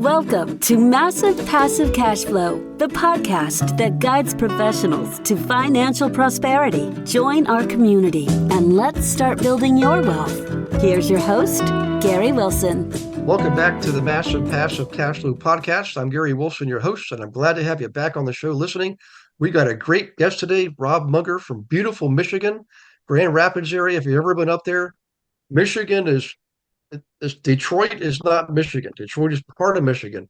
Welcome to Massive Passive Cash Flow, the podcast that guides professionals to financial prosperity. Join our community and let's start building your wealth. Here's your host, Gary Wilson. Welcome back to the Massive Passive Cash Flow podcast. I'm Gary Wilson, your host, and I'm glad to have you back on the show listening. We got a great guest today, Robb Munger from beautiful Michigan, Grand Rapids area. If you've ever been up there, Michigan is Detroit is not Michigan. Detroit is part of Michigan.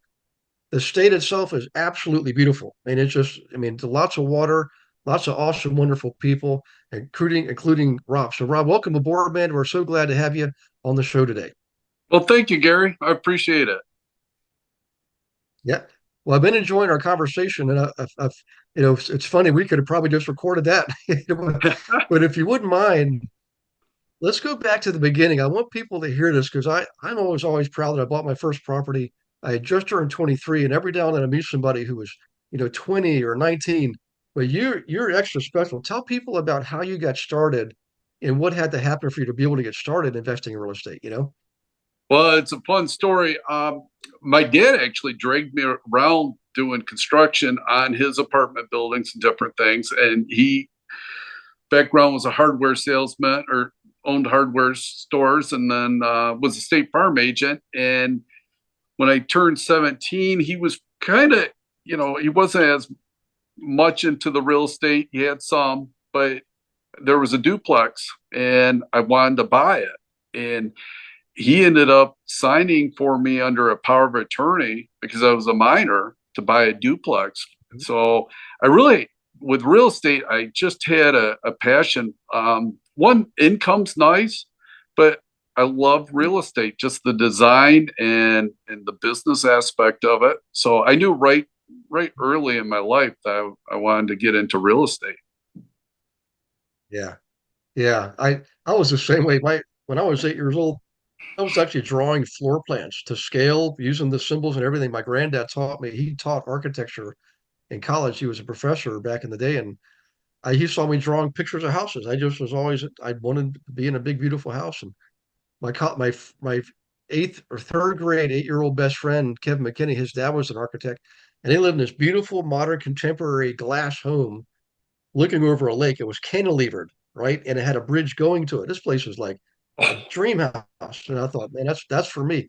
The state itself is absolutely beautiful. Lots of water, lots of awesome, wonderful people, including Robb. So Robb, welcome aboard, man. We're so glad to have you on the show today. Well, thank you, Gary. I appreciate it. Yeah. Well, I've been enjoying our conversation, and it's funny. We could have probably just recorded that, but if you wouldn't mind, let's go back to the beginning. I want people to hear this because I'm always proud that I bought my first property. I had just turned 23, and every now and then I meet somebody who was, 20 or 19. But you're extra special. Tell people about how you got started and what had to happen for you to be able to get started investing in real estate. Well, it's a fun story. My dad actually dragged me around doing construction on his apartment buildings and different things. And background was a hardware salesman or owned hardware stores, and then was a state farm agent. And when I turned 17, he was kind of, he wasn't as much into the real estate. He had some, but there was a duplex and I wanted to buy it. And he ended up signing for me under a power of attorney because I was a minor to buy a duplex. Mm-hmm. So with real estate, I just had a passion. One, income's nice, but I love real estate, just the design and the business aspect of it. So I knew right early in my life that I wanted to get into real estate. Yeah. Yeah. I was the same way. When I was 8 years old, I was actually drawing floor plans to scale using the symbols and everything. My granddad taught me. He taught architecture in college. He was a professor back in the day, and he saw me drawing pictures of houses. I wanted to be in a big, beautiful house. And my eighth or third grade 8-year-old best friend, Kevin McKinney, his dad was an architect, and they lived in this beautiful, modern, contemporary glass home looking over a lake. It was cantilevered, right? And it had a bridge going to it. This place was like a dream house. And I thought, man, that's for me.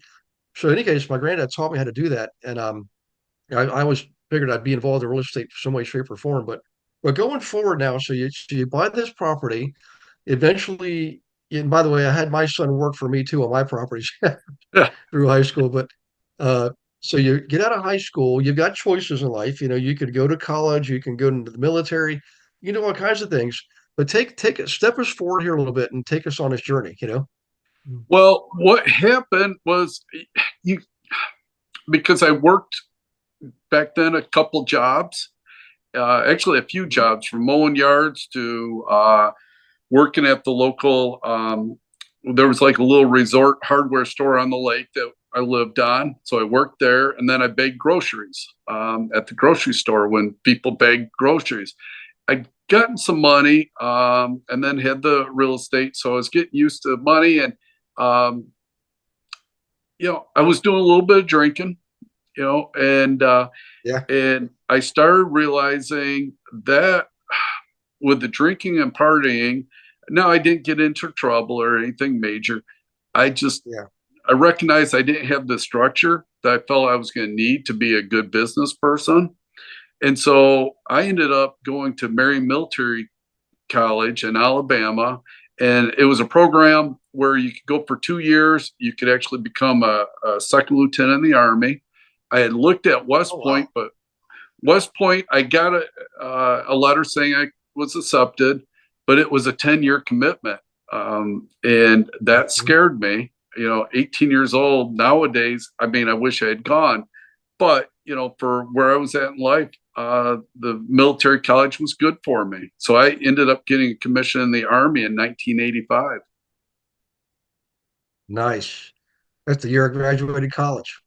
So in any case, my granddad taught me how to do that. And I always figured I'd be involved in real estate some way, shape, or form. But going forward now, so you buy this property, eventually, and by the way, I had my son work for me too on my properties through high school. But so you get out of high school, you've got choices in life. You could go to college, you can go into the military, all kinds of things. But step us forward here a little bit and take us on this journey. Well, what happened was because I worked back then a couple jobs, actually a few jobs, from mowing yards to working at the local, there was like a little resort hardware store on the lake that I lived on. So I worked there, and then I bagged groceries at the grocery store when people bagged groceries. I gotten some money and then had the real estate. So I was getting used to money, and, I was doing a little bit of drinking, and I started realizing that with the drinking and partying, no, I didn't get into trouble or anything major. I recognized I didn't have the structure that I felt I was going to need to be a good business person. And so I ended up going to Marion Military College in Alabama. And it was a program where you could go for 2 years. You could actually become a second lieutenant in the Army. I had looked at West Point, but West Point, I got a letter saying I was accepted, but it was a 10-year commitment. And that scared me. 18 years old nowadays. I wish I had gone, but for where I was at in life, the military college was good for me. So I ended up getting a commission in the Army in 1985. Nice. That's the year I graduated college,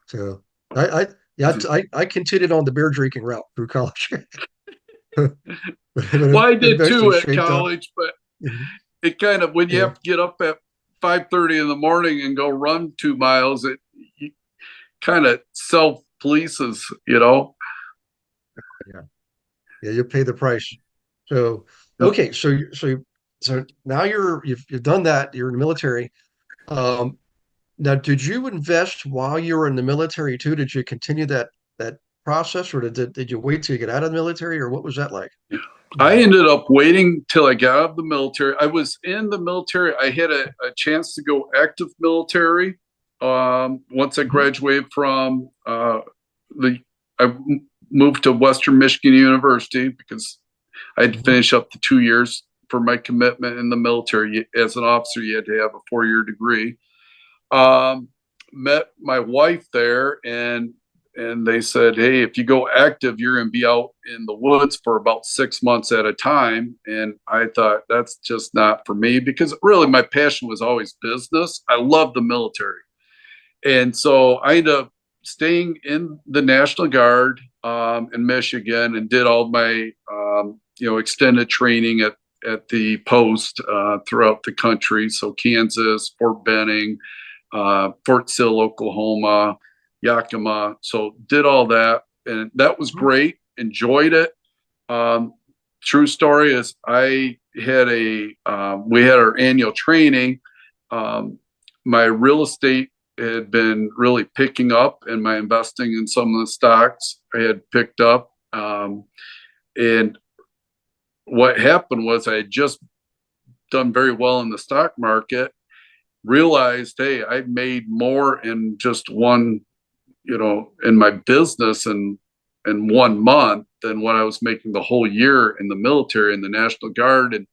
So I continued on the beer drinking route through college. Well, I did too at college, but it kind of, when you have to get up at 5:30 in the morning and go run 2 miles, it kind of self-polices, you know. Yeah, you pay the price. So Yep. okay, so now you've done that. You're in the military. Now, did you invest while you were in the military too? Did you continue that process, or did you wait till you get out of the military, or what was that like? I ended up waiting till I got out of the military. I was in the military. I had a chance to go active military once I graduated from I moved to Western Michigan University because I had to finish up the 2 years for my commitment in the military. As an officer, you had to have a 4-year degree. Met my wife there, and they said, hey, if you go active, you're going to be out in the woods for about 6 months at a time. And I thought, that's just not for me, because really my passion was always business. I love the military. And so I ended up staying in the National Guard in Michigan, and did all my extended training at the post throughout the country. So Kansas, Fort Benning, Fort Sill, Oklahoma, Yakima. So did all that, and that was great. Enjoyed it. True story is I had we had our annual training. My real estate had been really picking up, and my investing in some of the stocks I had picked up. And what happened was I had just done very well in the stock market, realized, hey, I made more in just one, in my business in 1 month than what I was making the whole year in the military, in the National Guard. And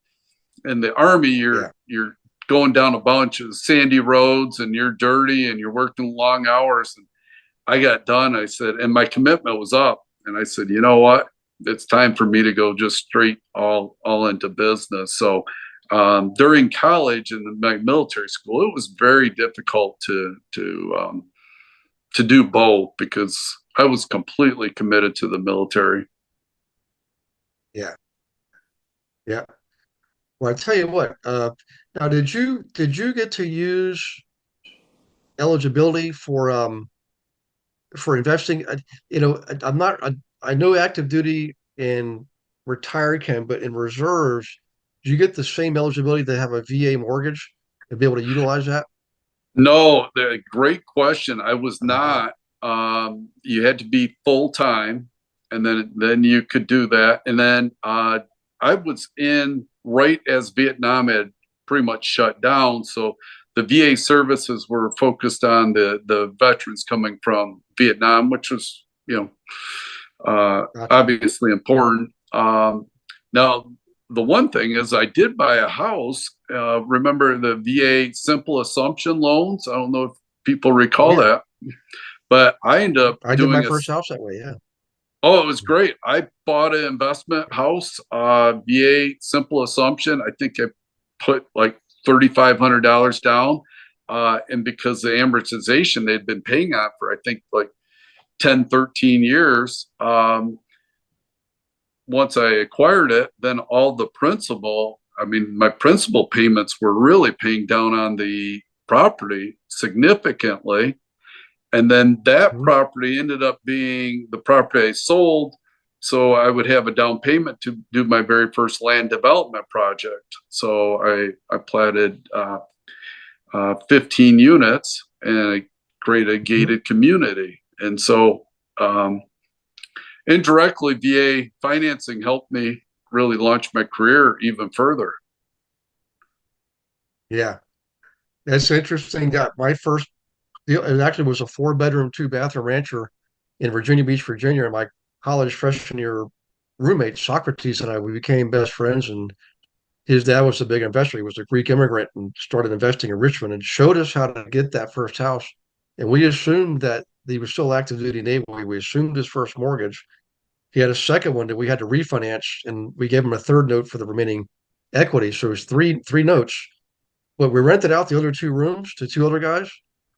in the Army, you're going down a bunch of sandy roads, and you're dirty, and you're working long hours. And I got done. I said, and my commitment was up. And I said, you know what? It's time for me to go just straight all into business. So during college and my military school, it was very difficult to do both, because I was completely committed to the military. Yeah. Yeah. Well, I tell you what, now did you get to use eligibility for investing? I'm not I know active duty and retired can, but in reserves, do you get the same eligibility to have a VA mortgage and be able to utilize that? No, great question. I was Uh-huh. not. You had to be full time, and then you could do that. And then I was in right as Vietnam had pretty much shut down, so the VA services were focused on the veterans coming from Vietnam, which was Gotcha. obviously important. Now, the one thing is, I did buy a house. Remember the VA simple assumption loans? I don't know if people recall Yeah, that, but I ended up I did my doing first house that way. Yeah. oh, it was great. I bought an investment house, VA simple assumption. I think I put like $3,500 down. And because the amortization they'd been paying on for, I think, like 10, 13 years, once I acquired it, then all the principal, I mean, my principal payments were really paying down on the property significantly. And then that Mhm. property ended up being the property I sold. So I would have a down payment to do my very first land development project. So I platted 15 units and I created a Mhm. gated community. And so indirectly, VA financing helped me really launch my career even further. Yeah, that's interesting. Got my first deal. It actually was a 4-bedroom, 2-bathroom rancher in Virginia Beach, Virginia. And my college freshman year roommate, Socrates, and I, we became best friends. And his dad was a big investor. He was a Greek immigrant and started investing in Richmond and showed us how to get that first house. And we assumed that he was still active duty Navy. We assumed his first mortgage. He had a second one that we had to refinance, and we gave him a third note for the remaining equity. So it was three notes. But we rented out the other 2 rooms to 2 other guys,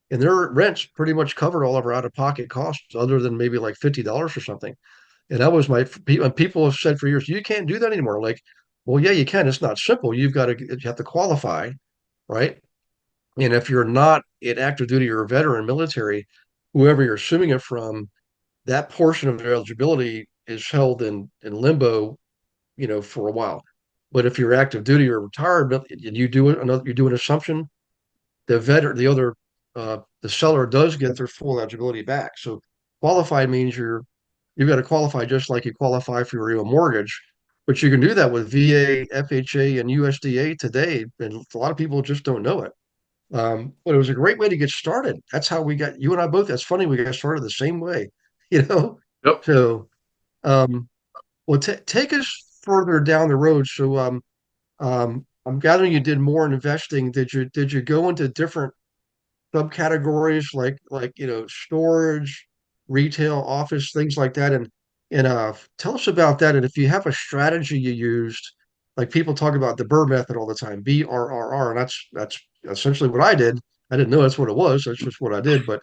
and their rents pretty much covered all of our out-of-pocket costs, other than maybe like $50 or something. And that was and people have said for years, you can't do that anymore. Like, well, yeah, you can. It's not simple. You have to qualify, right? And if you're not in active duty or a veteran military, whoever you're assuming it from, that portion of their eligibility is held in limbo, for a while. But if you're active duty or retired and you do an assumption, the seller does get their full eligibility back. So qualified means you've got to qualify just like you qualify for your mortgage, but you can do that with VA, FHA, and USDA today, and a lot of people just don't know it. But it was a great way to get started. That's how we got you and I both. That's funny. We got started the same way, you know. Yep. So, well, take us further down the road. So, I'm gathering you did more in investing. Did you go into different subcategories like storage, retail, office, things like that? And tell us about that. And if you have a strategy you used, like people talk about the Burr method all the time, BRRR, and that's essentially what I did. I didn't know that's what it was. That's just what I did. But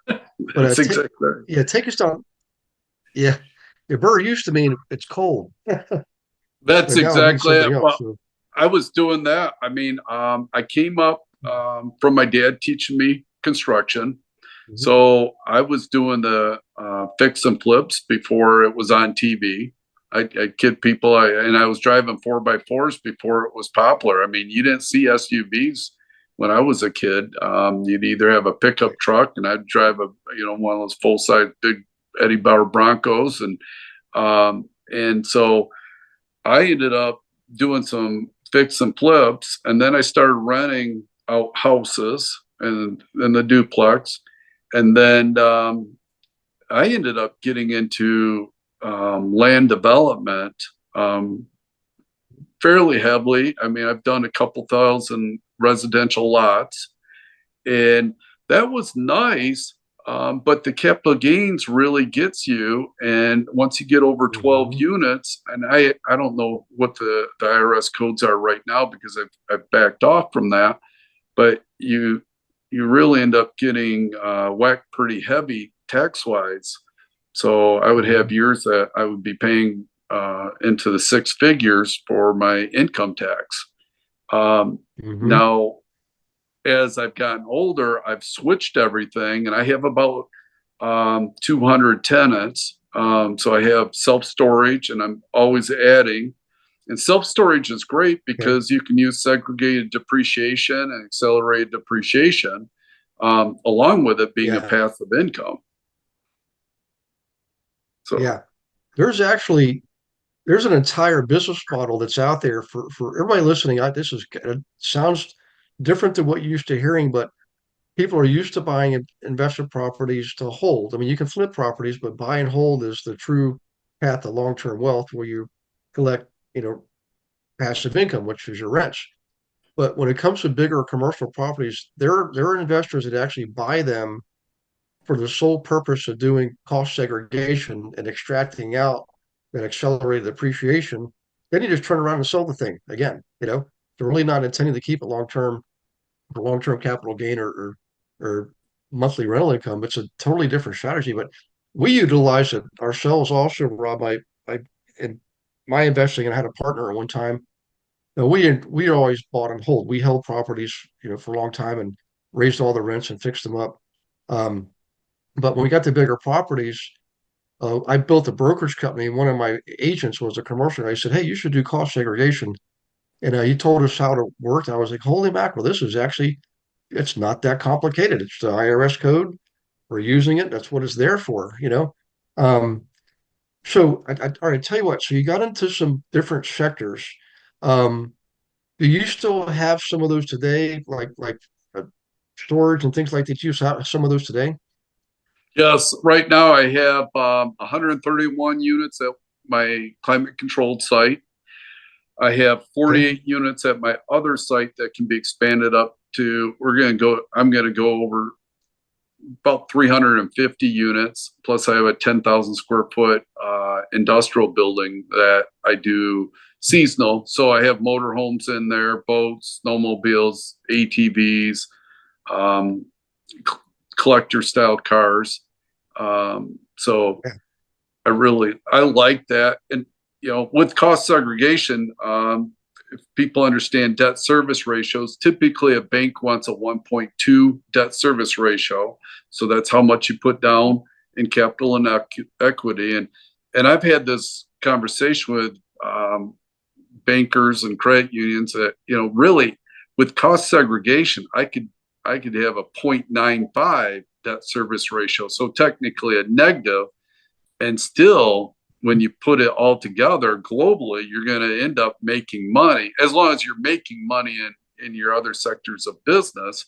That's exactly right. yeah, take us down. Yeah, yeah, Burr used to mean it's cold. That's And now it means exactly something it. else. Well, So, I was doing that. I mean, I came up from my dad teaching me construction. mhm. So I was doing the fix and flips before it was on TV. I kid people, and I was driving 4x4s before it was popular. I mean, you didn't see SUVs when I was a kid. You'd either have a pickup truck, and I'd drive one of those full size big Eddie Bauer Broncos, and so I ended up doing some fix and flips, and then I started renting out houses and the duplex, and then I ended up getting into land development fairly heavily. I mean, I've done a couple thousand residential lots, and that was nice. But the capital gains really gets you. And once you get over 12 Mhm. units, and I don't know what the IRS codes are right now because I've backed off from that, but you really end up getting whacked pretty heavy tax wise. So I would have Mhm. years that I would be paying into the six figures for my income tax. Mhm. Now, as I've gotten older, I've switched everything, and I have about 200 tenants. So I have self storage, and I'm always adding. And self storage is great Okay. because you can use segregated depreciation and accelerated depreciation, along with it being a Yeah. passive income. So, Yeah. There's an entire business model that's out there for everybody listening. It sounds different than what you're used to hearing, but people are used to buying investment properties to hold. I mean, you can flip properties, but buy and hold is the true path to long-term wealth where you collect, passive income, which is your rents. But when it comes to bigger commercial properties, there are investors that actually buy them for the sole purpose of doing cost segregation and extracting out that accelerated appreciation. Then you just turn around and sell the thing again. They're really not intending to keep it for long-term capital gain or monthly rental income. It's a totally different strategy, but we utilize it ourselves also, Rob. I in my investing, and I had a partner at one time. Now we always bought and hold. We held properties, for a long time and raised all the rents and fixed them up. Um, but when we got to bigger properties, I built a brokerage company. One of my agents was a commercial guy. He said, "Hey, you should do cost segregation." And he told us how to work. And I was like, "Holy mackerel! It's not that complicated. It's the IRS code. We're using it. That's what it's there for." Um, so, all right, tell you what. So you got into some different sectors. Um, do you still have some of those today, like storage and things like that? You have some of those today? yes, right now I have 131 units at my climate controlled site. I have Okay. 48 units at my other site that can be expanded up to, I'm going to go over about 350 units. Plus, I have a 10,000 square foot industrial building that I do seasonal. So I have motorhomes in there, boats, snowmobiles, ATVs, um, collector style cars. So Yeah. I like that. And, with cost segregation, if people understand debt service ratios, typically a bank wants a 1.2 debt service ratio. So that's how much you put down in capital and equity. And I've had this conversation with bankers and credit unions that, really with cost segregation, I could have a 0.95 debt service ratio. So technically a negative, and still, when you put it all together globally, you're going to end up making money, as long as you're making money in your other sectors of business.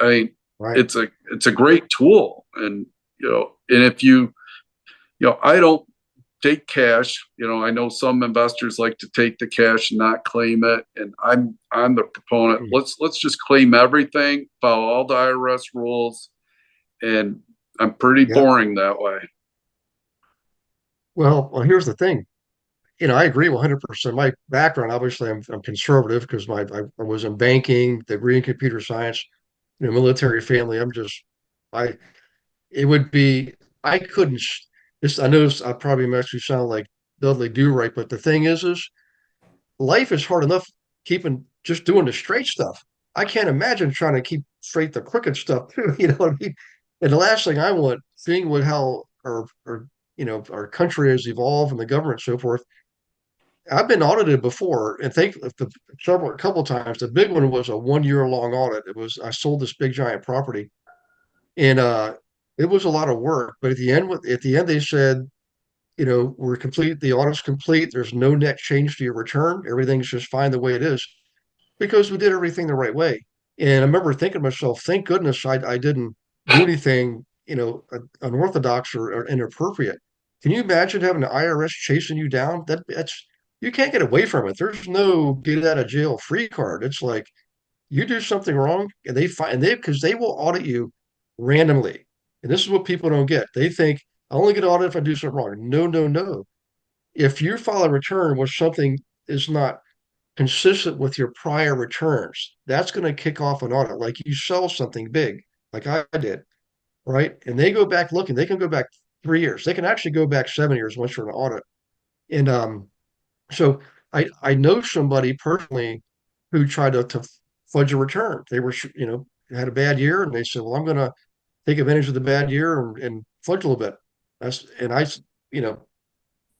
I mean, Right. it's a great tool. And, and if I don't take cash, I know some investors like to take the cash and not claim it. And I'm the proponent. Let's just claim everything, follow all the IRS rules. And I'm pretty boring that way. Well, here's the thing. I agree 100%. My background, obviously, I'm conservative because I was in banking, degree in computer science, military family. It would be, I couldn't, I know I probably makes you sound like Dudley Do-Right, but the thing is life is hard enough just doing the straight stuff. I can't imagine trying to keep straight the crooked stuff too. You know what I mean? And the last thing I want, seeing how our country has evolved and the government and so forth. I've been audited before, and a couple of times. The big one was a 1 year long audit. I sold this big giant property, and it was a lot of work. But at the end, they said, we're complete. The audit's complete. There's no net change to your return. Everything's just fine the way it is because we did everything the right way. And I remember thinking to myself, thank goodness I didn't do anything, unorthodox or inappropriate. Can you imagine having the IRS chasing you down? That's you can't get away from it. There's no get out of jail free card. It's like you do something wrong and because they will audit you randomly. And this is what people don't get. They think I only get audited if I do something wrong. No, no, no. If you file a return where something is not consistent with your prior returns, that's going to kick off an audit. Like you sell something big, like I did, right? And they go back looking. They can go back 3 years. They can actually go back 7 years once you're in an audit. And so I know somebody personally who tried to fudge a return. They were, had a bad year, and they said, "Well, I'm going to take advantage of the bad year and fudge a little bit."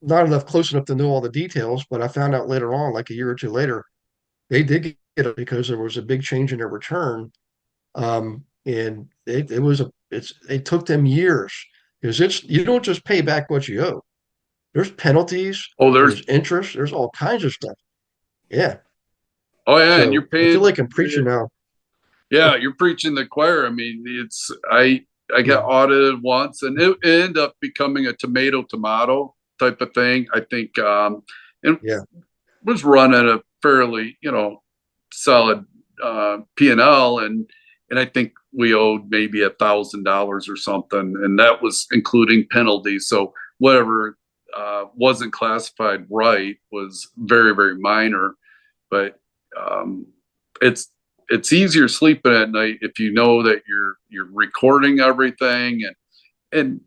Not enough close enough to know all the details, but I found out later on, like a year or two later, they did get it because there was a big change in their return, and it took them years because you don't just pay back what you owe. There's penalties. Oh, there's interest. There's all kinds of stuff. Yeah. Oh yeah, So and you're paying. I feel like I'm preaching now. Yeah, you're preaching the choir. I mean, I got audited once, and it ended up becoming a tomato type of thing. I think, was running a fairly solid P&L, and I think we owed maybe $1,000 or something, and that was including penalties. So whatever wasn't classified right was very, very minor, but it's easier sleeping at night if you know that you're recording everything and and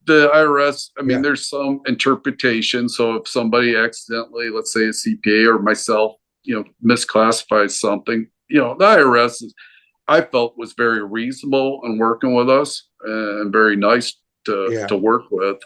the IRS, I mean, there's some interpretation. So if somebody accidentally, let's say a CPA or myself, misclassifies something, the IRS I felt was very reasonable in working with us and very nice to work with.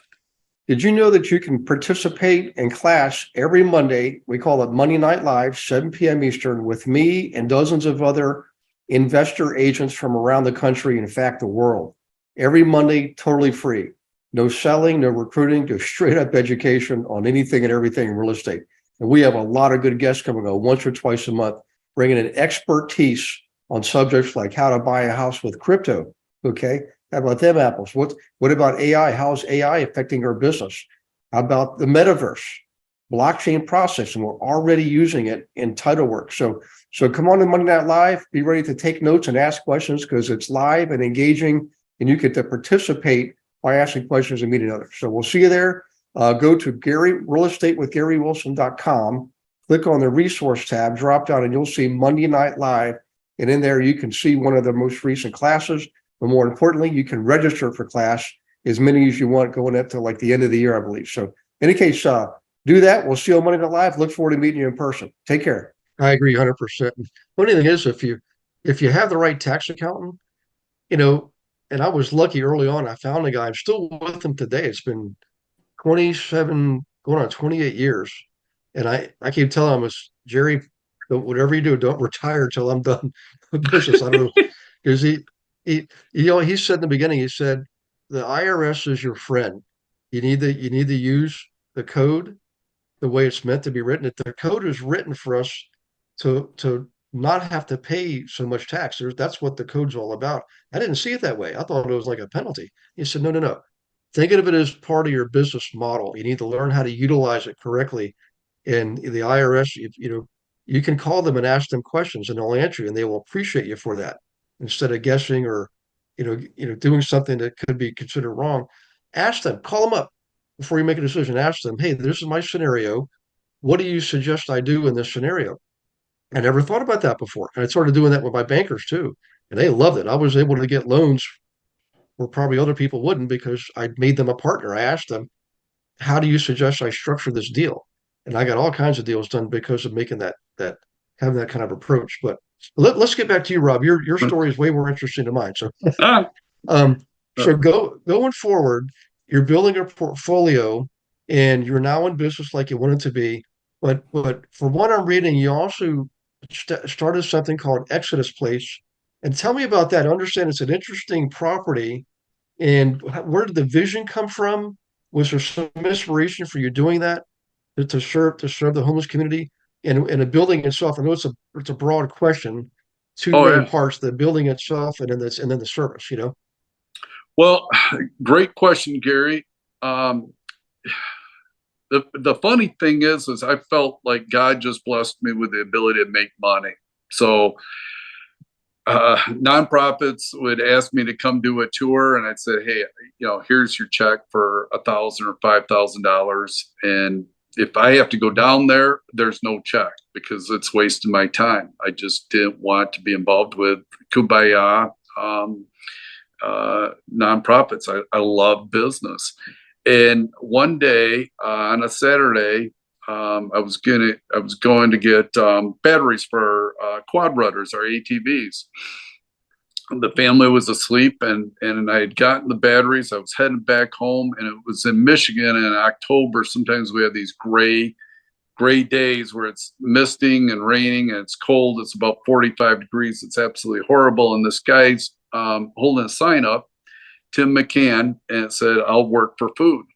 Did you know that you can participate in class every Monday? We call it Monday Night Live, 7 p.m. Eastern, with me and dozens of other investor agents from around the country, in fact, the world. Every Monday, totally free. No selling, no recruiting, just straight up education on anything and everything in real estate. And we have a lot of good guests coming on once or twice a month, bringing in expertise on subjects like how to buy a house with crypto. Okay. How about them apples? What about AI? How's AI affecting our business? How about the metaverse, blockchain processing? We're already using it in title work. So come on to Monday Night Live. Be ready to take notes and ask questions because it's live and engaging, and you get to participate by asking questions and meeting others. So we'll see you there. Go to realestateWithGaryWilson.com, click on the resource tab, drop down, and you'll see Monday Night Live. And in there, you can see one of the most recent classes. But more importantly, you can register for class as many as you want going up to like the end of the year, I believe. So in any case, Do that. We'll see you on Monday Night Live. Look forward to meeting you in person. Take care. I agree 100%. Funny thing is, if you have the right tax accountant, you know, and I was lucky early on, I found a guy. I'm still with him today. It's been 27, going on 28 years. And I keep telling him, Jerry, whatever you do, don't retire till I'm done with business. I don't know. Because he said in the beginning, he said, the IRS is your friend. You need to use the code the way it's meant to be written. If the code is written for us to not have to pay so much tax. That's what the code's all about. I didn't see it that way. I thought it was like a penalty. He said, no, no, no. Think of it as part of your business model. You need to learn how to utilize it correctly. And the IRS, you can call them and ask them questions, and they'll answer you, and they will appreciate you for that instead of guessing or, doing something that could be considered wrong. Ask them, call them up before you make a decision. Ask them, hey, this is my scenario. What do you suggest I do in this scenario? I never thought about that before. And I started doing that with my bankers too. And they loved it. I was able to get loans where probably other people wouldn't because I made them a partner. I asked them, how do you suggest I structure this deal? And I got all kinds of deals done because of making that having that kind of approach. But let's get back to you, Rob. Your story is way more interesting than mine. So um so going forward, you're building a portfolio and you're now in business like you wanted to be. But from what I'm reading, you also started something called Exodus Place. And tell me about that. I understand it's an interesting property. And where did the vision come from? Was there some inspiration for you doing that to serve the homeless community and the building itself? I know it's a broad question. Two Oh, main yeah. parts: the building itself, and then the service. Well, great question, Gary. The funny thing is I felt like God just blessed me with the ability to make money. So nonprofits would ask me to come do a tour, and I'd say, hey, here's your check for $1,000 or $5,000, and if I have to go down there, there's no check because it's wasting my time. I just didn't want to be involved with kumbaya nonprofits. I love business. And one day on a Saturday, I was going to get batteries for quad rudders or ATVs. The family was asleep, and I had gotten the batteries. I was heading back home, and it was in Michigan in October. Sometimes we have these gray days where it's misting and raining and it's cold. It's about 45 degrees. It's absolutely horrible. And this guy's holding a sign up, Tim McCann, and it said, I'll work for food.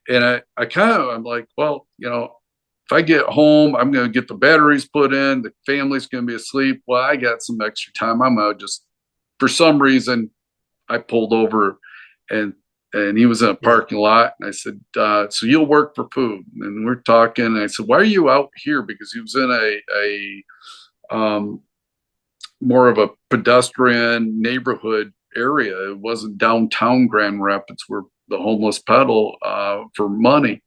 And I'm like, well, if I get home, I'm going to get the batteries put in. The family's going to be asleep. Well, I got some extra time. I'm going to just, for some reason, I pulled over and he was in a parking lot. And I said, so you'll work for food. And we're talking. And I said, why are you out here? Because he was in a more of a pedestrian neighborhood area. It wasn't downtown Grand Rapids where the homeless peddle for money.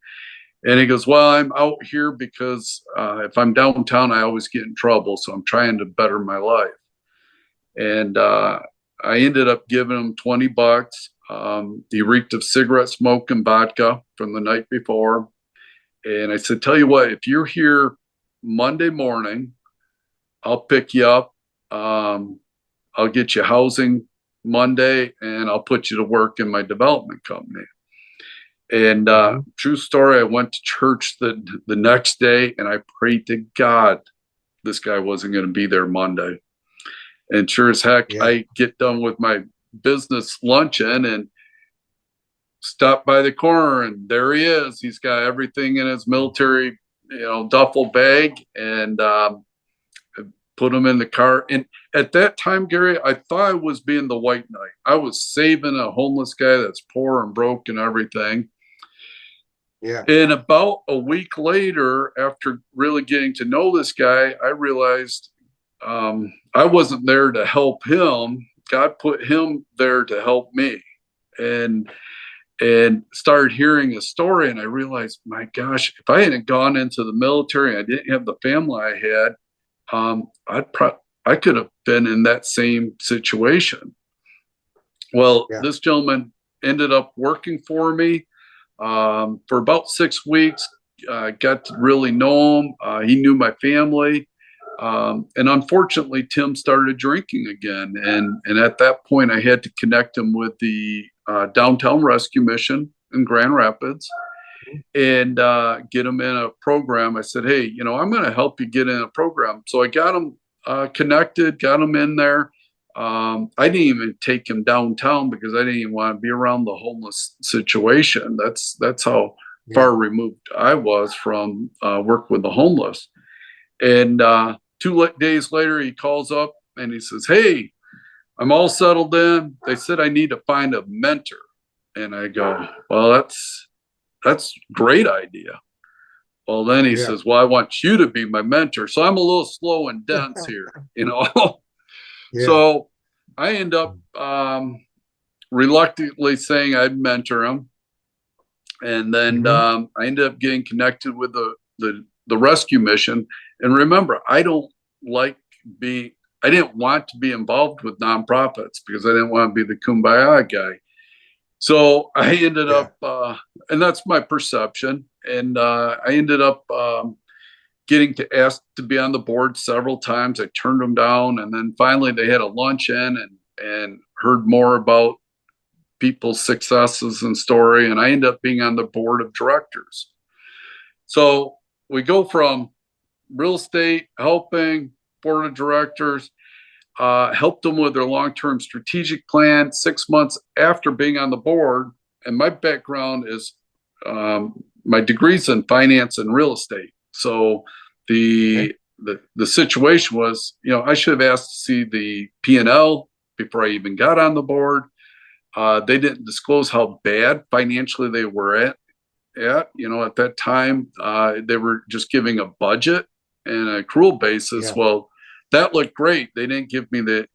And he goes, well, I'm out here because if I'm downtown, I always get in trouble. So I'm trying to better my life. And I ended up giving him $20. He reeked of cigarette smoke and vodka from the night before. And I said, tell you what, if you're here Monday morning, I'll pick you up. I'll get you housing Monday, and I'll put you to work in my development company. And true story, I went to church the next day, and I prayed to God this guy wasn't going to be there Monday. And sure as heck, I get done with my business luncheon and stop by the corner, and there he is. He's got everything in his military, duffel bag, and put him in the car. And at that time, Gary, I thought I was being the white knight. I was saving a homeless guy that's poor and broke and everything. Yeah. And about a week later, after really getting to know this guy, I realized I wasn't there to help him. God put him there to help me. And started hearing a story, and I realized, my gosh, if I hadn't gone into the military and I didn't have the family I had, I could have been in that same situation. Well, this gentleman ended up working for me for about 6 weeks. got to really know him. He knew my family. And unfortunately, Tim started drinking again. And at that point, I had to connect him with the Downtown Rescue Mission in Grand Rapids and get him in a program. I said, hey, I'm going to help you get in a program. So I got him connected, got him in there. I didn't even take him downtown because I didn't even want to be around the homeless situation. That's how far removed I was from work with the homeless. And 2 days later, he calls up and he says, hey, I'm all settled in. They said I need to find a mentor. And I go, well, that's a great idea. Well, then he says, well, I want you to be my mentor. So I'm a little slow and dense here, So I end up reluctantly saying I'd mentor him. And then I ended up getting connected with the rescue mission. And remember, I didn't want to be involved with nonprofits because I didn't want to be the kumbaya guy. So I ended up, and that's my perception. And I ended up getting asked to be on the board several times. I turned them down. And then finally they had a luncheon and heard more about people's successes and story. And I ended up being on the board of directors. So we go from real estate, helping, board of directors, helped them with their long-term strategic plan 6 months after being on the board. And my background is my degrees in finance and real estate. So the situation was, I should have asked to see the P&L before I even got on the board. They didn't disclose how bad financially they were at that time. They were just giving a budget and an accrual basis. Well, that looked great. They didn't give me the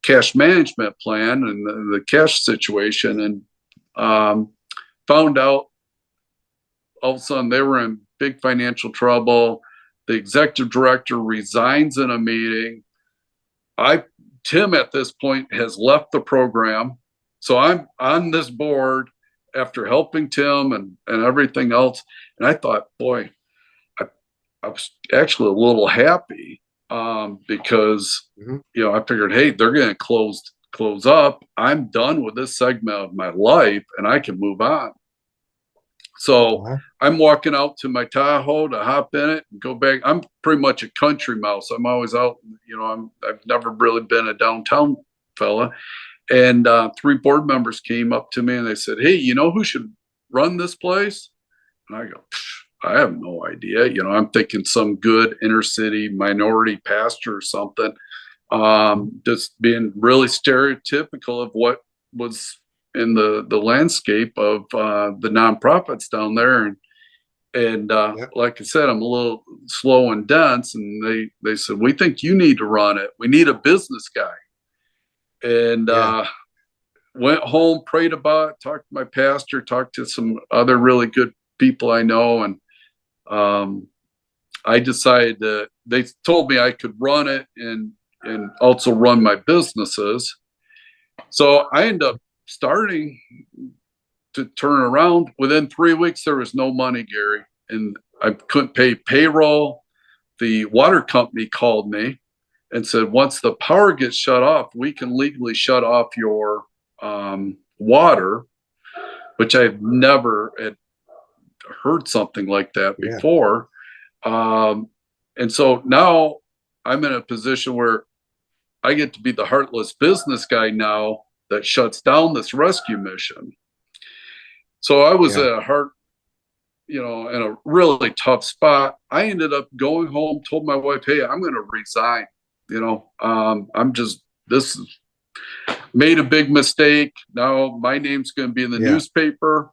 cash management plan and the cash situation, and found out all of a sudden they were in big financial trouble. The executive director resigns in a meeting. Tim at this point has left the program. So I'm on this board after helping Tim and everything else. And I thought, boy, I was actually a little happy because, I figured, hey, they're going to close up. I'm done with this segment of my life and I can move on. So I'm walking out to my Tahoe to hop in it and go back. I'm pretty much a country mouse. I'm always out, I've never really been a downtown fella. And 3 board members came up to me and they said, hey, you know who should run this place? And I go, I have no idea. I'm thinking some good inner city minority pastor or something, just being really stereotypical of what was in the landscape of the nonprofits down there. And like I said, I'm a little slow and dense. And they said, we think you need to run it. We need a business guy. And went home, prayed about it, talked to my pastor, talked to some other really good people I know. And I decided that they told me I could run it and also run my businesses. So I ended up starting to turn around. Within 3 weeks, there was no money, Gary, and I couldn't pay payroll. The water company called me and said, once the power gets shut off, we can legally shut off your water, which I've never had heard something like that before. And so now I'm in a position where I get to be the heartless business guy now that shuts down this rescue mission. So I was in a really tough spot. I ended up going home, told my wife, hey, I'm going to resign. This is made a big mistake. Now my name's going to be in the newspaper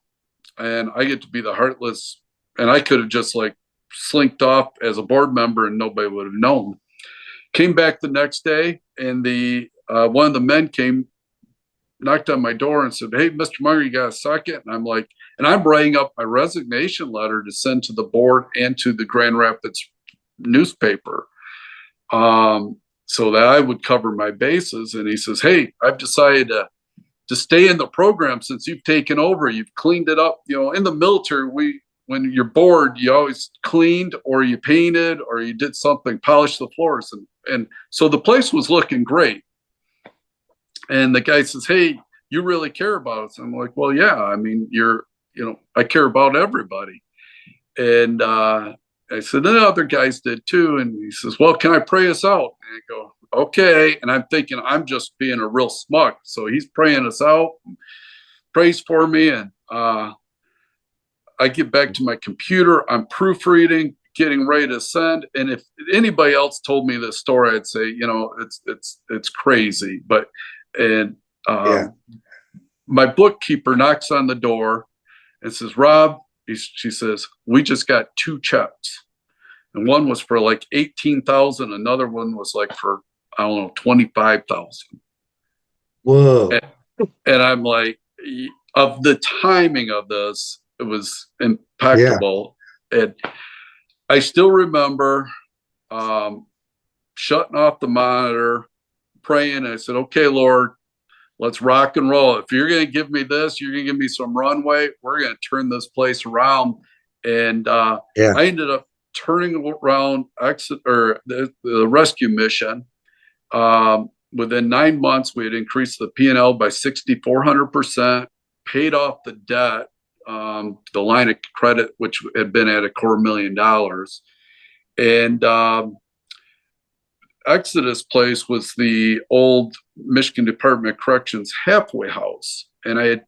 and I get to be the heartless. And I could have just slinked off as a board member and nobody would have known. Came back the next day and one of the men knocked on my door and said, hey, Mr. Munger, you got a second? And I'm like, and I'm writing up my resignation letter to send to the board and to the Grand Rapids newspaper, so that I would cover my bases. And he says, hey, I've decided to stay in the program since you've taken over. You've cleaned it up. In the military, when you're bored, you always cleaned or you painted or you did something, polished the floors. And so the place was looking great. And the guy says, hey, you really care about us. I'm like, well, yeah, I mean, I care about everybody. And I said, the other guys did too. And he says, well, can I pray us out? And I go, okay. And I'm thinking I'm just being a real smug. So he's praying us out, prays for me. And I get back to my computer, I'm proofreading, getting ready to send. And if anybody else told me this story, I'd say, it's crazy. But, my bookkeeper knocks on the door and says, Rob, she says, we just got 2 checks. And one was for like 18,000. Another one was like for, I don't know, 25,000. Whoa. And I'm like, of the timing of this, it was impeccable. Yeah. And I still remember shutting off the monitor, praying. I said, okay, Lord, let's rock and roll. If you're going to give me this, you're going to give me some runway. We're going to turn this place around. And I ended up turning around the rescue mission. Within 9 months, we had increased the P&L by 6,400%, paid off the debt, the line of credit, which had been at $250,000. And Exodus Place was the old Michigan Department of Corrections halfway house. And I had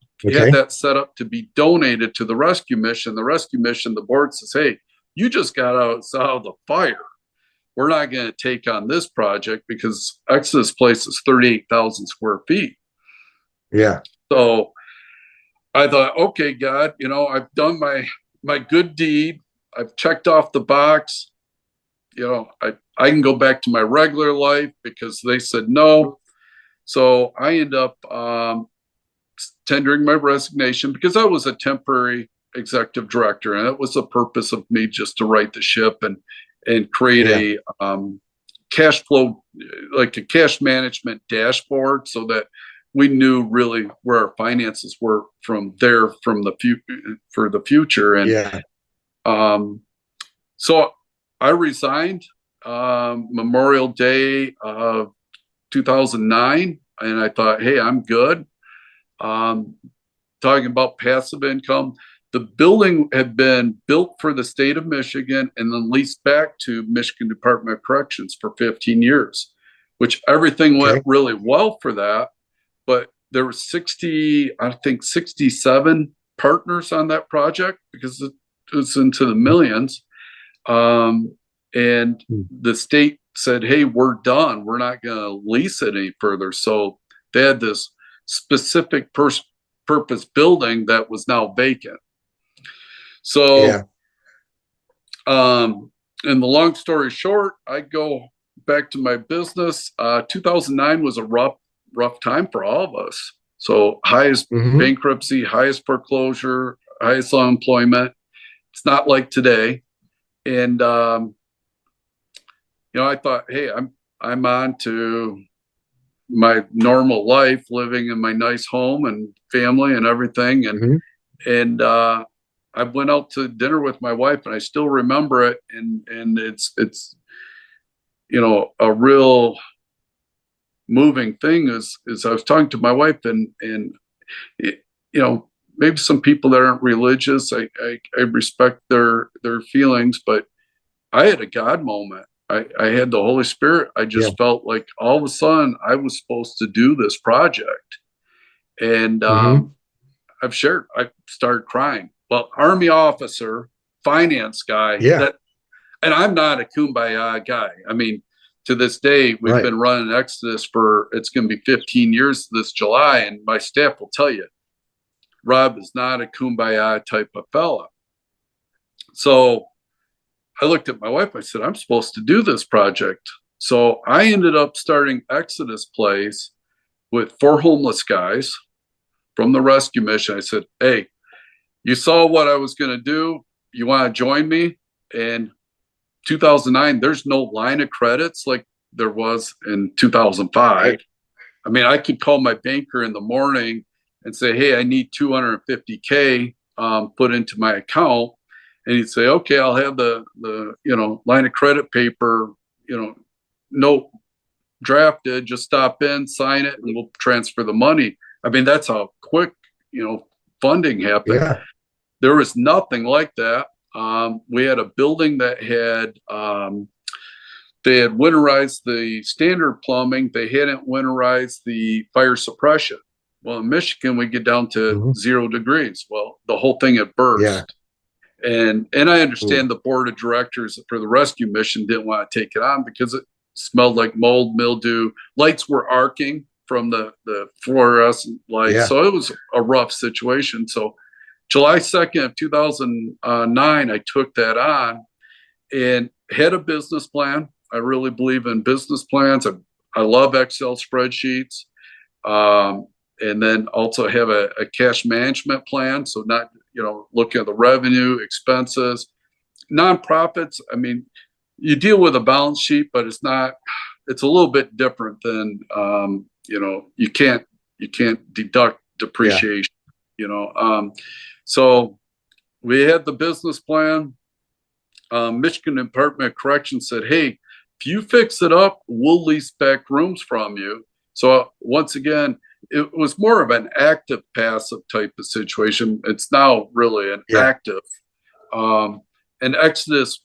that set up to be donated to the rescue mission. The rescue mission, the board says, hey, you just got out of the fire. We're not going to take on this project because Exodus Place is 38,000 square feet. Yeah. So I thought, okay, God, I've done my good deed. I've checked off the box. I can go back to my regular life because they said no. So I end up tendering my resignation because I was a temporary executive director, and it was the purpose of me just to right the ship and create a cash flow, like a cash management dashboard, so that we knew really where our finances were for the future. And so I resigned Memorial Day of 2009, and I thought, hey, I'm good. Talking about passive income, the building had been built for the state of Michigan and then leased back to Michigan Department of Corrections for 15 years, which everything went really well for that. But there were 67 partners on that project because it was into the millions. And the state said, hey, we're done. We're not going to lease it any further. So they had this specific purpose building that was now vacant. So, and the long story short, I go back to my business. 2009 was a rough time for all of us. So highest bankruptcy, highest foreclosure, highest unemployment. It's not like today. And, I thought, hey, I'm on to my normal life, living in my nice home and family and everything. And I went out to dinner with my wife, and I still remember it. And it's a real moving thing is I was talking to my wife, and maybe some people that aren't religious, I respect their feelings, but I had a God moment. I had the Holy Spirit. I just felt like all of a sudden I was supposed to do this project. And I started crying. Well, Army officer, finance guy, and I'm not a kumbaya guy. I mean, to this day, we've been running Exodus it's going to be 15 years this July. And my staff will tell you, Rob is not a kumbaya type of fella. So I looked at my wife. I said, I'm supposed to do this project. So I ended up starting Exodus Place with 4 homeless guys from the rescue mission. I said, hey, you saw what I was going to do. You want to join me? And 2009, there's no line of credits like there was in 2005. I mean, I could call my banker in the morning and say, hey, I need $250K put into my account. and he'd say, okay, I'll have the line of credit paper, note drafted, just stop in, sign it, and we'll transfer the money. I mean, that's how quick, funding happened. Yeah. There was nothing like that. We had a building that had, they had winterized the standard plumbing. They hadn't winterized the fire suppression. Well, in Michigan, we get down to 0 degrees. Well, the whole thing had burst. Yeah. And I understand the board of directors for the rescue mission didn't want to take it on because it smelled like mold, mildew. Lights were arcing from the fluorescent lights. Yeah. So it was a rough situation. So July 2nd of 2009, I took that on and had a business plan. I really believe in business plans. I love Excel spreadsheets. And then also have a cash management plan. So not, looking at the revenue, expenses, nonprofits. I mean, you deal with a balance sheet, but it's a little bit different than, you can't deduct depreciation, so we had the business plan. Michigan Department of Corrections said, hey, if you fix it up, we'll lease back rooms from you. So once again, it was more of an active passive type of situation. It's now really an active. And Exodus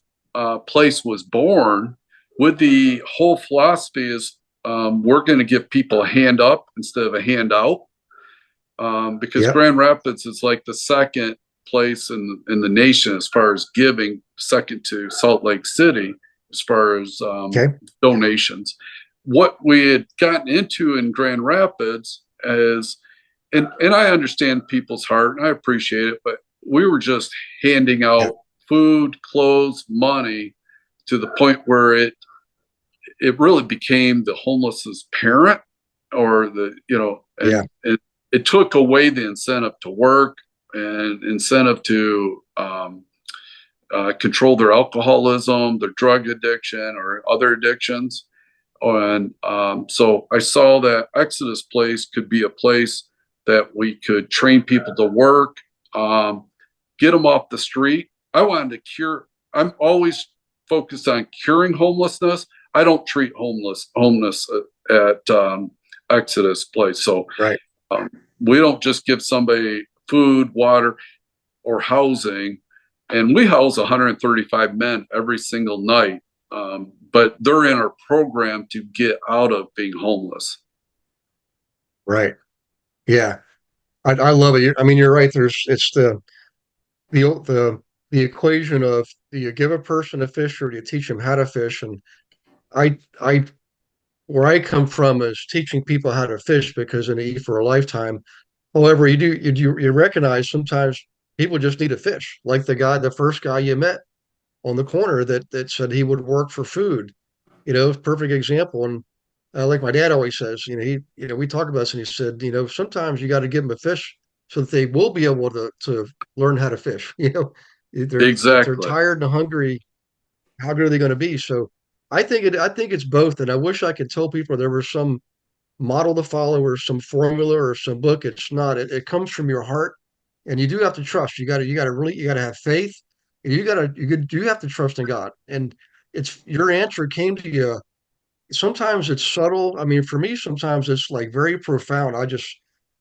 Place was born with the whole philosophy is we're going to give people a hand up instead of a handout. Because Grand Rapids is like the second place in the nation as far as giving, second to Salt Lake City as far as donations. What we had gotten into in Grand Rapids is, and I understand people's heart and I appreciate it, but we were just handing out food, clothes, money to the point where it really became the homeless's parent, or and it took away the incentive to work and incentive to control their alcoholism, their drug addiction, or other addictions. And so I saw that Exodus Place could be a place that we could train people to work, get them off the street. I wanted to cure. I'm always focused on curing homelessness. I don't treat homeless at Exodus Place. So we don't just give somebody food, water, or housing. And we house 135 men every single night. But they're in our program to get out of being homeless. Right. Yeah. I love it. I mean, you're right. It's the equation of, do you give a person a fish or do you teach them how to fish? And where I come from is teaching people how to fish because in eat for a lifetime. However, you recognize sometimes people just need a fish, like the first guy you met on the corner that said he would work for food. Perfect example. And like my dad always says, we talk about this, and he said, sometimes you got to give them a fish so that they will be able to learn how to fish. If they're tired and hungry, how good are they going to be? So I think it's both. And I wish I could tell people there was some model to follow or some formula or some book. It's not. It comes from your heart, and you do have to trust. You got to have faith, and you have to trust in God. And it's your answer came to you. Sometimes it's subtle. I mean, for me, sometimes it's like very profound. I just,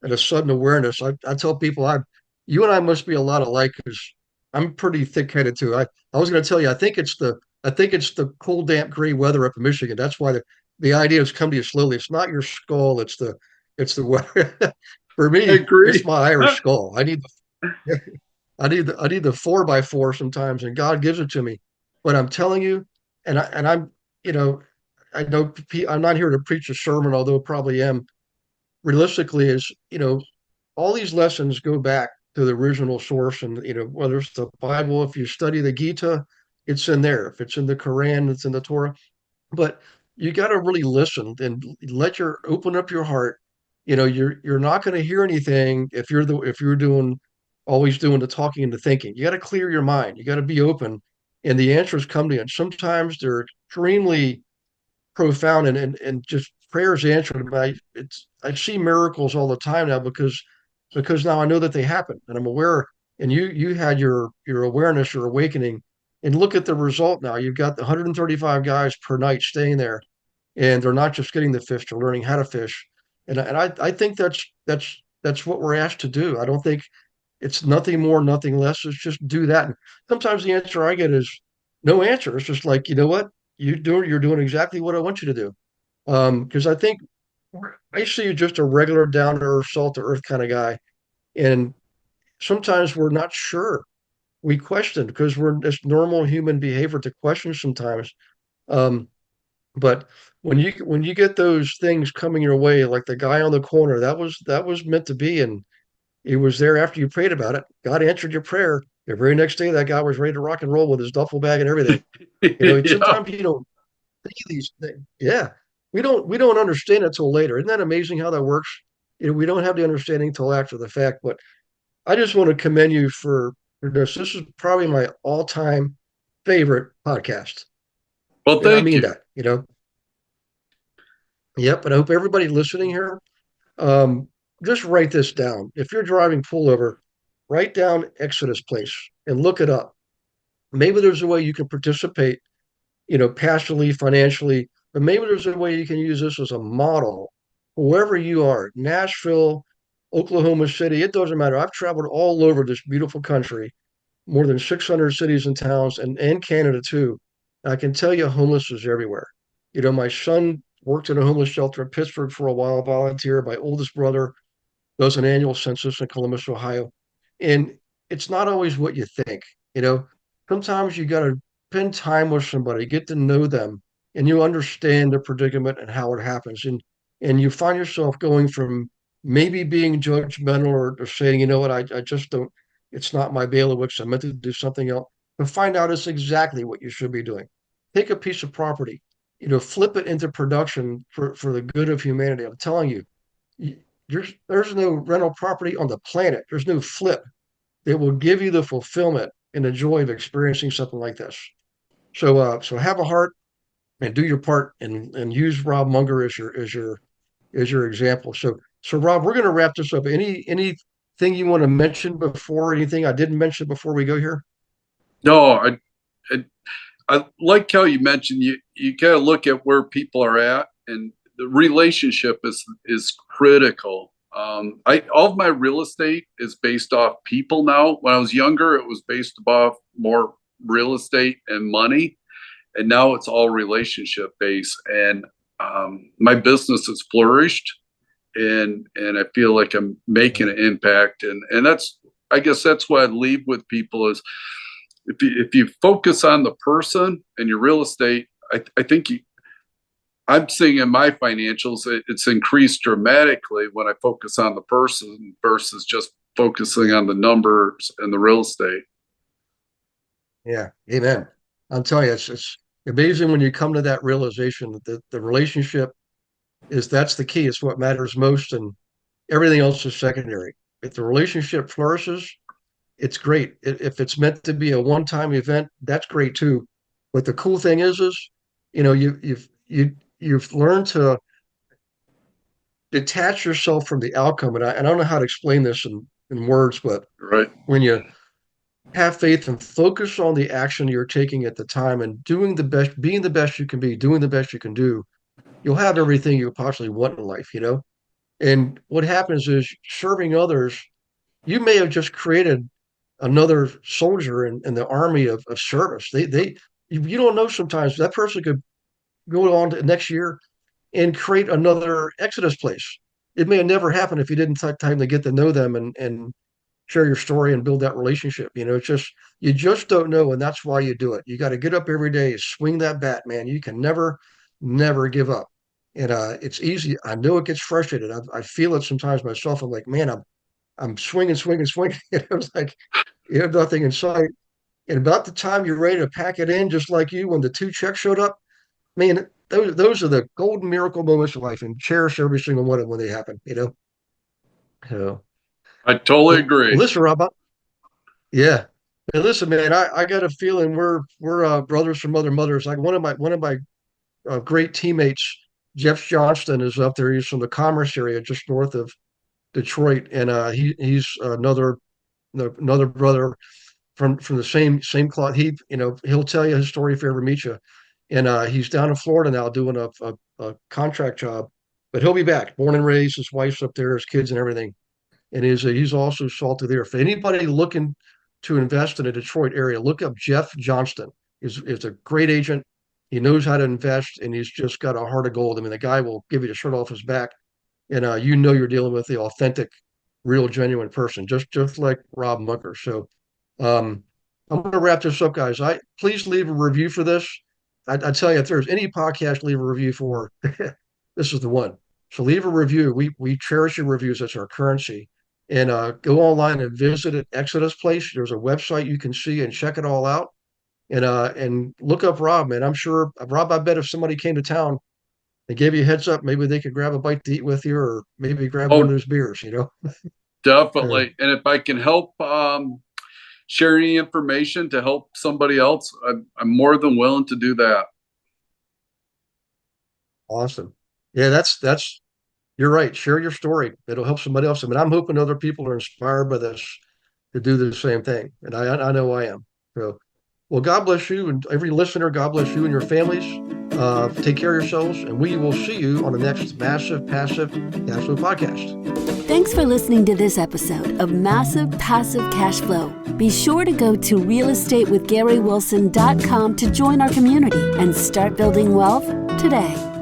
at a sudden awareness, I tell people, you and I must be a lot alike, because I'm pretty thick-headed too. I was going to tell you, I think it's the cool, damp, gray weather up in Michigan. That's why the idea has come to you slowly. It's not your skull. It's the weather. For me, it's my Irish skull. I need the 4x4 sometimes, and God gives it to me. But I'm telling you, and I'm, I know I'm not here to preach a sermon, although probably am. Realistically, is all these lessons go back to the original source, and whether it's the Bible, if you study the Gita, it's in there. If it's in the Quran, it's in the Torah. But you got to really listen and open up your heart. You're not going to hear anything if you're always doing the talking and the thinking. You got to clear your mind. You got to be open, and the answers come to you. And sometimes they're extremely profound and just prayers answered. I see miracles all the time now because now I know that they happen, and I'm aware and you had your awareness, your awakening, and look at the result now. You've got the 135 guys per night staying there, and they're not just getting the fish, they're learning how to fish. And I think that's what we're asked to do. I don't think it's nothing more, nothing less. It's just do that. And sometimes the answer I get is no answer. It's just like, you know what? You're doing exactly what I want you to do. Because I think I see you just a regular down to earth, salt to earth kind of guy. And sometimes we're not sure. We question because it's normal human behavior to question sometimes. Um, but when you get those things coming your way, like the guy on the corner, that was meant to be, and it was there after you prayed about it. God answered your prayer. The very next day, that guy was ready to rock and roll with his duffel bag and everything. Yeah. Sometimes you don't think of these things. Yeah, we don't understand it till later. Isn't that amazing how that works? We don't have the understanding till after the fact. But I just want to commend you for this. This is probably my all-time favorite podcast, Well, and I thank mean you. that. Yep, and I hope everybody listening here, um, just write this down. If you're driving pullover, write down Exodus Place and look it up. Maybe there's a way you can participate, passionately, financially, but maybe there's a way you can use this as a model, wherever you are, Nashville, Oklahoma City, it doesn't matter. I've traveled all over this beautiful country, more than 600 cities and towns, and Canada too. I can tell you, homeless is everywhere. My son worked in a homeless shelter in Pittsburgh for a while, volunteer. My oldest brother does an annual census in Columbus, Ohio. And it's not always what you think. You know, Sometimes you got to spend time with somebody, get to know them, and you understand their predicament and how it happens. And you find yourself going from maybe being judgmental or saying, you know what, I just don't, it's not my bailiwick. I'm meant to do something else. But find out it's exactly what you should be doing. Take a piece of property, flip it into production for the good of humanity. I'm telling you, there's no rental property on the planet. There's no flip that will give you the fulfillment and the joy of experiencing something like this. So have a heart and do your part and use Robb Munger as your example. So Robb, we're going to wrap this up. Anything you want to mention before anything I didn't mention before we go here? No, I I like how you mentioned you got to look at where people are at, and the relationship is critical. All of my real estate is based off people now. When I was younger, it was based off more real estate and money, and now it's all relationship based. And my business has flourished, and I feel like I'm making an impact. And that's, I guess that's what I leave with people is if you focus on the person and your real estate, I think I'm seeing in my financials it's increased dramatically when I focus on the person versus just focusing on the numbers and the real estate. Yeah, amen. I'm telling you, it's amazing when you come to that realization that the relationship that's the key. It's what matters most, and everything else is secondary. If the relationship flourishes, it's great. If it's meant to be a one-time event, that's great too. But the cool thing is, you've learned to detach yourself from the outcome. And I don't know how to explain this in words, but Right. when you have faith and focus on the action you're taking at the time and doing the best, being the best you can be, doing the best you can do, you'll have everything you possibly want in life. And what happens is serving others, you may have just created another soldier in the army of service. You don't know, sometimes that person could go on to next year and create another Exodus Place. It may have never happened if you didn't take time to get to know them and share your story and build that relationship. It's just, you just don't know. And that's why you do it. You got to get up every day, swing that bat, man. You can never give up. And it's easy. I know it gets frustrated. I feel it sometimes myself. I'm like, man, I'm swinging, swinging, swinging. It was like, you have nothing in sight. And about the time you're ready to pack it in, just like you, when the two checks showed up, man, those are the golden miracle moments of life, and cherish every single one of them when they happen. So, I totally well, agree. listen, Rob, yeah. And listen, man, I got a feeling we're brothers from other mothers. Like one of my great teammates, Jeff Johnston, is up there. He's from the Commerce area, just north of Detroit, and he's another another brother from the same cloth. He'll tell you his story if you ever meet you. And he's down in Florida now doing a contract job, but he'll be back. Born and raised, his wife's up there, his kids and everything. And he's also salt of the earth. For anybody looking to invest in the Detroit area, look up Jeff Johnston. He's a great agent. He knows how to invest, and he's just got a heart of gold. I mean, the guy will give you the shirt off his back, and you're dealing with the authentic, real, genuine person, just like Robb Munger. So I'm going to wrap this up, guys. Please leave a review for this. I tell you, if there's any podcast to leave a review for, this is the one. So leave a review. We cherish your reviews. That's our currency. And go online and visit at Exodus Place. There's a website you can see and check it all out. And look up Robb, man. I'm sure, Robb, I bet if somebody came to town and gave you a heads up, maybe they could grab a bite to eat with you, or maybe grab one of those beers, Definitely. And if I can help share any information to help somebody else, I'm more than willing to do that. Awesome. Yeah, that's you're right. Share your story. It'll help somebody else. I mean, I'm hoping other people are inspired by this to do the same thing. And I know I am. So, well, God bless you, and every listener, God bless you and your families. Take care of yourselves, and we will see you on the next Massive Passive Cash Flow podcast. Thanks for listening to this episode of Massive Passive Cash Flow. Be sure to go to realestatewithgarywilson.com to join our community and start building wealth today.